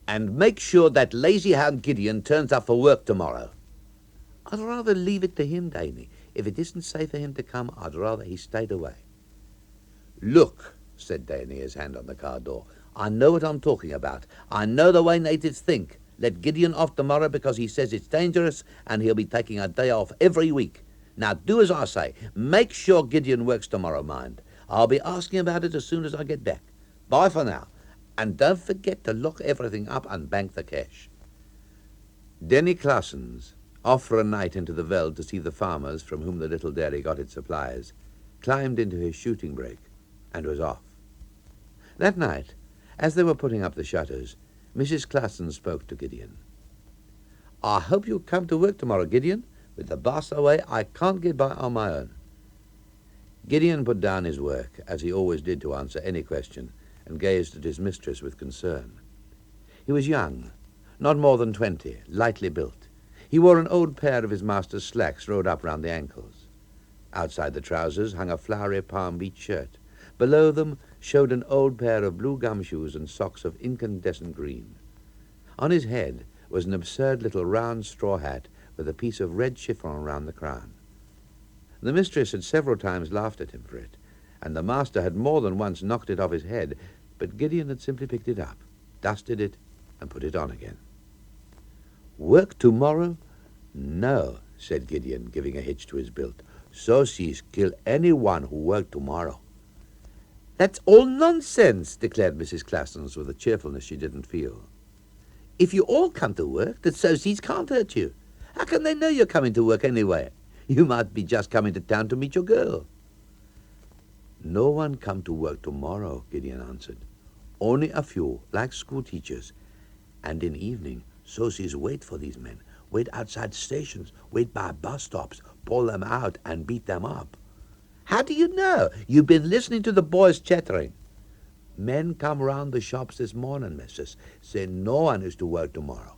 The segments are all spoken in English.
And make sure that lazy hound Gideon turns up for work tomorrow. I'd rather leave it to him, Danny. If it isn't safe for him to come, I'd rather he stayed away. Look, said Danny, his hand on the car door, I know what I'm talking about. I know the way natives think. Let Gideon off tomorrow because he says it's dangerous and he'll be taking a day off every week. Now do as I say. Make sure Gideon works tomorrow, mind. I'll be asking about it as soon as I get back. Bye for now. And don't forget to lock everything up and bank the cash. Denny Claessens, off for a night into the veld to see the farmers from whom the little dairy got its supplies, climbed into his shooting brake and was off. That night, as they were putting up the shutters, Mrs. Claessens spoke to Gideon. I hope you'll come to work tomorrow, Gideon. With the boss away, I can't get by on my own. Gideon put down his work, as he always did to answer any question, and gazed at his mistress with concern. He was young, not more than 20, lightly built. He wore an old pair of his master's slacks rolled up round the ankles. Outside the trousers hung a flowery Palm Beach shirt. Below them showed an old pair of blue gumshoes and socks of incandescent green. On his head was an absurd little round straw hat with a piece of red chiffon round the crown. The mistress had several times laughed at him for it, and the master had more than once knocked it off his head, but Gideon had simply picked it up, dusted it, and put it on again. Work tomorrow? No, said Gideon, giving a hitch to his built. Socies kill anyone who work tomorrow. That's all nonsense, declared Mrs. Claessens with a cheerfulness she didn't feel. If you all come to work, the socies can't hurt you. How can they know you're coming to work anyway? You might be just coming to town to meet your girl. No one come to work tomorrow, Gideon answered. Only a few, like school teachers. And in evening, socies wait for these men, wait outside stations, wait by bus stops, pull them out and beat them up. How do you know? You've been listening to the boys chattering. Men come round the shops this morning, missus, say no one is to work tomorrow.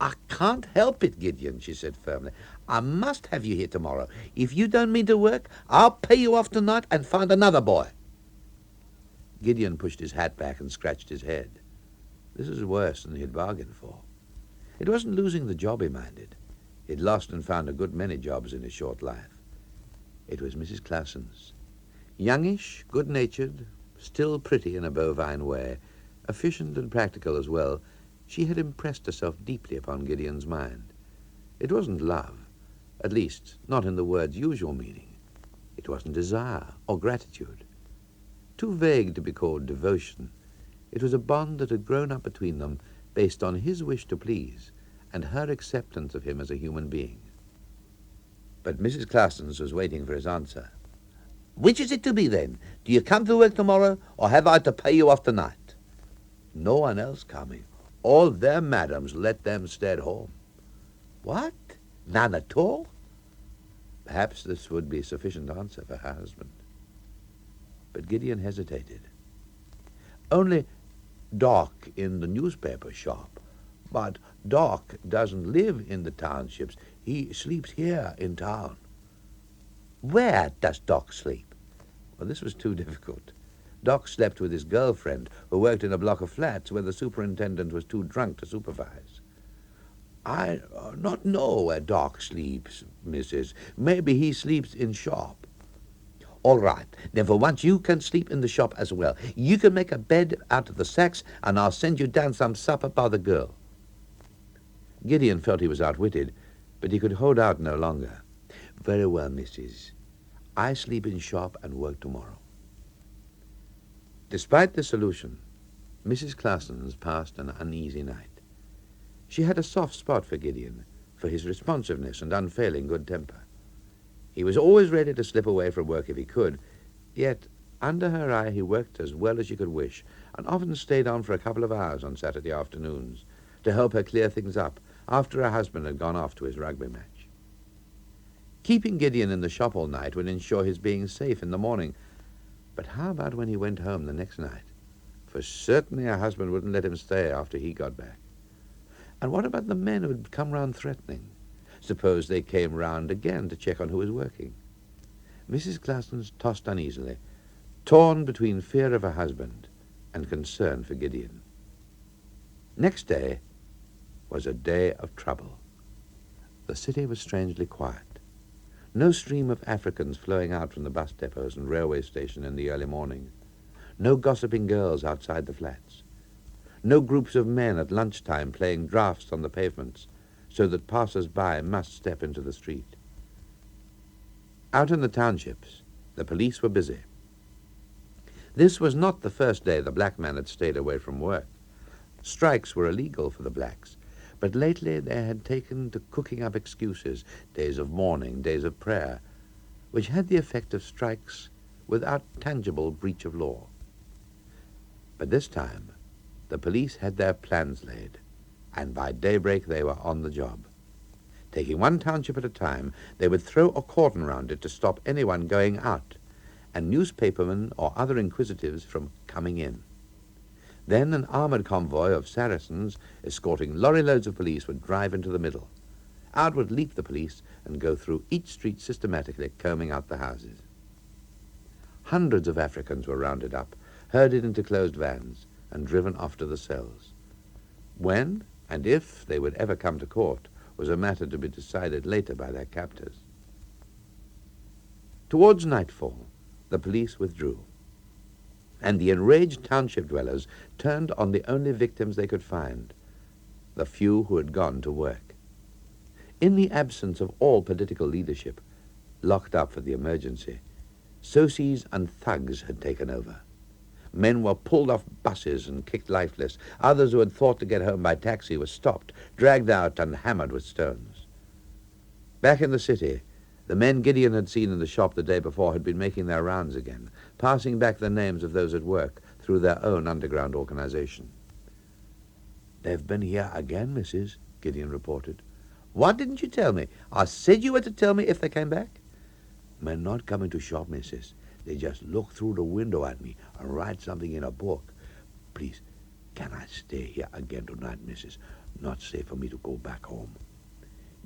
I can't help it, Gideon, she said firmly. I must have you here tomorrow. If you don't mean to work, I'll pay you off tonight and find another boy. Gideon pushed his hat back and scratched his head. This was worse than he had bargained for. It wasn't losing the job he minded. He'd lost and found a good many jobs in his short life. It was Mrs. Claessens. Youngish, good-natured, still pretty in a bovine way, efficient and practical as well, she had impressed herself deeply upon Gideon's mind. It wasn't love, at least not in the word's usual meaning. It wasn't desire or gratitude. Too vague to be called devotion, it was a bond that had grown up between them based on his wish to please and her acceptance of him as a human being. But Mrs. Claessens was waiting for his answer. Which is it to be, then? Do you come to work tomorrow, or have I to pay you off tonight? No one else coming. All their madams let them stay at home. What? None at all? Perhaps this would be sufficient answer for her husband. But Gideon hesitated. Only Doc in the newspaper shop. But Doc doesn't live in the townships. He sleeps here in town. Where does Doc sleep? Well, this was too difficult. Doc slept with his girlfriend, who worked in a block of flats where the superintendent was too drunk to supervise. I not know where Doc sleeps, Mrs. Maybe he sleeps in shop. All right, then for once you can sleep in the shop as well. You can make a bed out of the sacks, and I'll send you down some supper by the girl. Gideon felt he was outwitted, but he could hold out no longer. Very well, Mrs. I sleep in shop and work tomorrow. Despite the solution, Mrs. Claessens passed an uneasy night. She had a soft spot for Gideon, for his responsiveness and unfailing good temper. He was always ready to slip away from work if he could, yet under her eye he worked as well as she could wish, and often stayed on for a couple of hours on Saturday afternoons to help her clear things up after her husband had gone off to his rugby match. Keeping Gideon in the shop all night would ensure his being safe in the morning, but how about when he went home the next night? For certainly her husband wouldn't let him stay after he got back. And what about the men who had come round threatening? Suppose they came round again to check on who was working? Mrs. Claessens tossed uneasily, torn between fear of her husband and concern for Gideon. Next day was a day of trouble. The city was strangely quiet. No stream of Africans flowing out from the bus depots and railway station in the early morning. No gossiping girls outside the flats. No groups of men at lunchtime playing draughts on the pavements so that passers-by must step into the street. Out in the townships, the police were busy. This was not the first day the black man had stayed away from work. Strikes were illegal for the blacks, but lately they had taken to cooking up excuses, days of mourning, days of prayer, which had the effect of strikes without tangible breach of law. But this time, the police had their plans laid, and by daybreak they were on the job. Taking one township at a time, they would throw a cordon round it to stop anyone going out, and newspapermen or other inquisitives from coming in. Then an armored convoy of Saracens, escorting lorry-loads of police, would drive into the middle. Out would leap the police and go through each street systematically, combing out the houses. Hundreds of Africans were rounded up, herded into closed vans, and driven off to the cells. When and if they would ever come to court was a matter to be decided later by their captors. Towards nightfall, the police withdrew, and the enraged township dwellers turned on the only victims they could find, the few who had gone to work. In the absence of all political leadership, locked up for the emergency, socies and thugs had taken over. Men were pulled off buses and kicked lifeless. Others who had thought to get home by taxi were stopped, dragged out and hammered with stones. Back in the city, the men Gideon had seen in the shop the day before had been making their rounds again, passing back the names of those at work through their own underground organization. "They've been here again, missus," Gideon reported. "What didn't you tell me? I said you were to tell me if they came back." "Men not coming to shop, missus. They just look through the window at me and write something in a book. Please, can I stay here again tonight, missus? Not safe for me to go back home."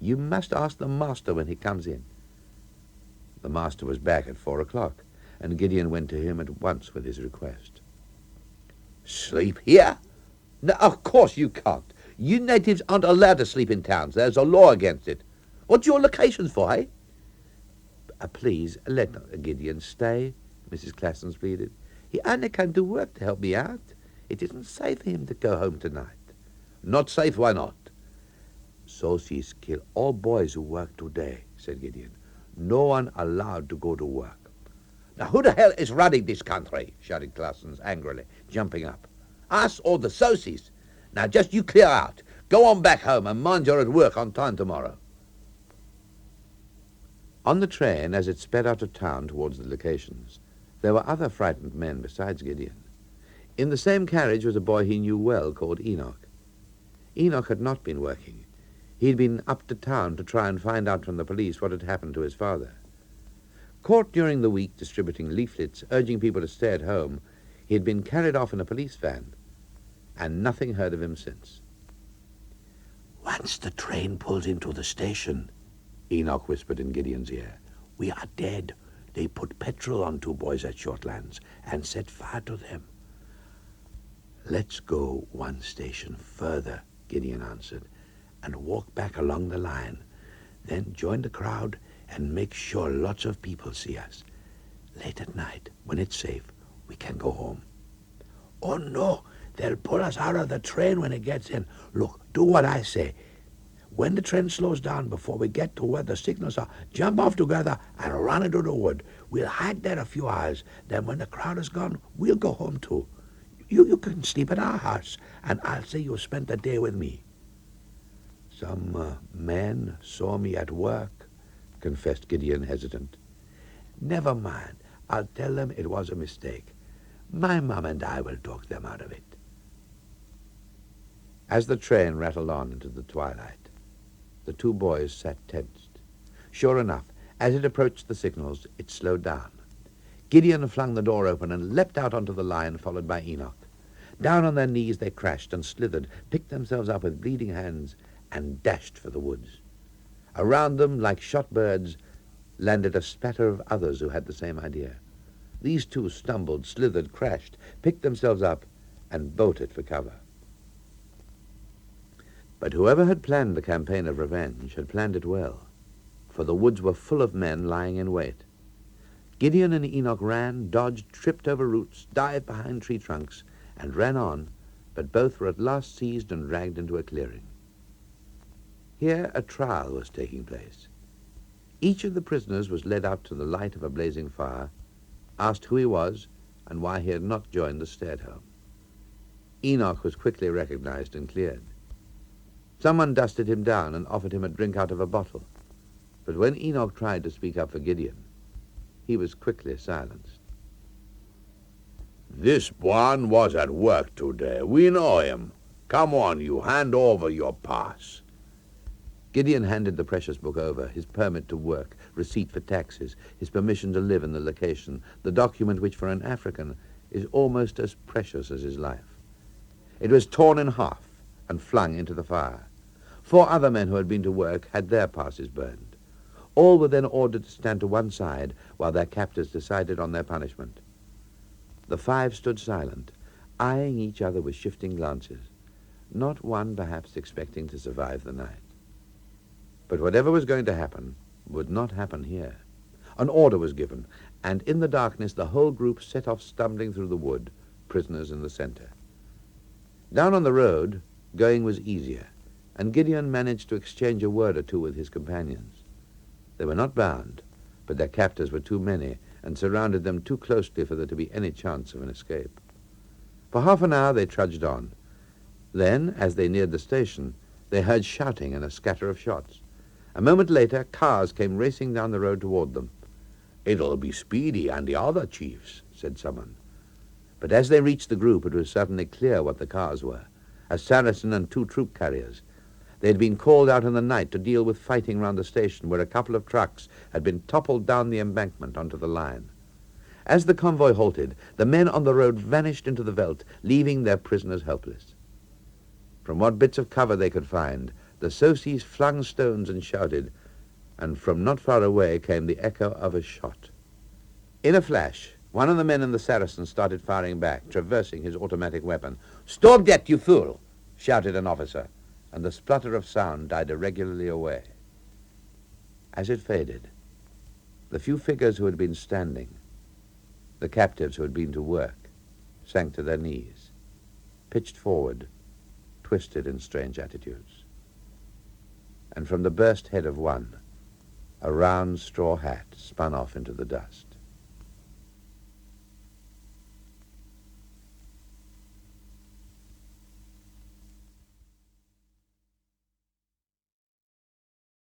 "You must ask the master when he comes in." The master was back at 4 o'clock, and Gideon went to him at once with his request. "Sleep here? No, of course you can't. You natives aren't allowed to sleep in towns. There's a law against it. What's your locations for, eh?" "Please, let Gideon stay," Mrs. Classons pleaded. "He only came to work to help me out. It isn't safe for him to go home tonight." "Not safe? Why not?" "Socies kill all boys who work today," said Gideon. "No one allowed to go to work." "Now who the hell is running this country?" shouted Classons angrily, jumping up. "Us or the socies? Now just you clear out. Go on back home and mind you're at work on time tomorrow." On the train, as it sped out of town towards the locations, there were other frightened men besides Gideon. In the same carriage was a boy he knew well called Enoch. Enoch had not been working. He'd been up to town to try and find out from the police what had happened to his father. Caught during the week distributing leaflets urging people to stay at home, he had been carried off in a police van, and nothing heard of him since. "Once the train pulls into the station," Enoch whispered in Gideon's ear, "we are dead. They put petrol on 2 boys at Shortlands and set fire to them." "Let's go 1 station further," Gideon answered, "and walk back along the line. Then join the crowd and make sure lots of people see us. Late at night, when it's safe, we can go home." "Oh, no, they'll pull us out of the train when it gets in. Look, do what I say. When the train slows down before we get to where the signals are, jump off together and run into the wood. We'll hide there a few hours. Then when the crowd is gone, we'll go home too. You can sleep at our house, and I'll say you spent the day with me." "Some men saw me at work," confessed Gideon, hesitant. "Never mind. I'll tell them it was a mistake. My mom and I will talk them out of it." As the train rattled on into the twilight, the 2 boys sat tensed. Sure enough, as it approached the signals, it slowed down. Gideon flung the door open and leapt out onto the line, followed by Enoch. Down on their knees they crashed and slithered, picked themselves up with bleeding hands, and dashed for the woods. Around them, like shot birds, landed a spatter of others who had the same idea. These 2 stumbled, slithered, crashed, picked themselves up, and bolted for cover. But whoever had planned the campaign of revenge had planned it well, for the woods were full of men lying in wait. Gideon and Enoch ran, dodged, tripped over roots, dived behind tree trunks, and ran on, but both were at last seized and dragged into a clearing. Here a trial was taking place. Each of the prisoners was led out to the light of a blazing fire, asked who he was, and why he had not joined the stay-at-home. Enoch was quickly recognized and cleared. Someone dusted him down and offered him a drink out of a bottle, but when Enoch tried to speak up for Gideon, he was quickly silenced. This one was at work today. We know him. Come on, you, hand over your pass. Gideon handed the precious book over, his permit to work, receipt for taxes, his permission to live in the location, the document which for an African is almost as precious as his life. It was torn in half and flung into the fire. 4 other men who had been to work had their passes burned. All were then ordered to stand to one side while their captors decided on their punishment. The 5 stood silent, eyeing each other with shifting glances, not one perhaps expecting to survive the night. But whatever was going to happen would not happen here. An order was given, and in the darkness the whole group set off stumbling through the wood, prisoners in the center. Down on the road, going was easier, and Gideon managed to exchange a word or two with his companions. They were not bound, but their captors were too many and surrounded them too closely for there to be any chance of an escape. For half an hour they trudged on. Then, as they neared the station, they heard shouting and a scatter of shots. A moment later, cars came racing down the road toward them. It'll be Speedy and the other chiefs, said someone. But as they reached the group, it was suddenly clear what the cars were. A Saracen and 2 troop carriers. They had been called out in the night to deal with fighting round the station where a couple of trucks had been toppled down the embankment onto the line. As the convoy halted, the men on the road vanished into the veldt, leaving their prisoners helpless. From what bits of cover they could find, the Sosis flung stones and shouted, and from not far away came the echo of a shot. In a flash, one of the men in the Saracen started firing back, traversing his automatic weapon. "Stop that, you fool!" shouted an officer, and the splutter of sound died irregularly away. As it faded, the few figures who had been standing, the captives who had been to work, sank to their knees, pitched forward, twisted in strange attitudes. And from the burst head of one, a round straw hat spun off into the dust.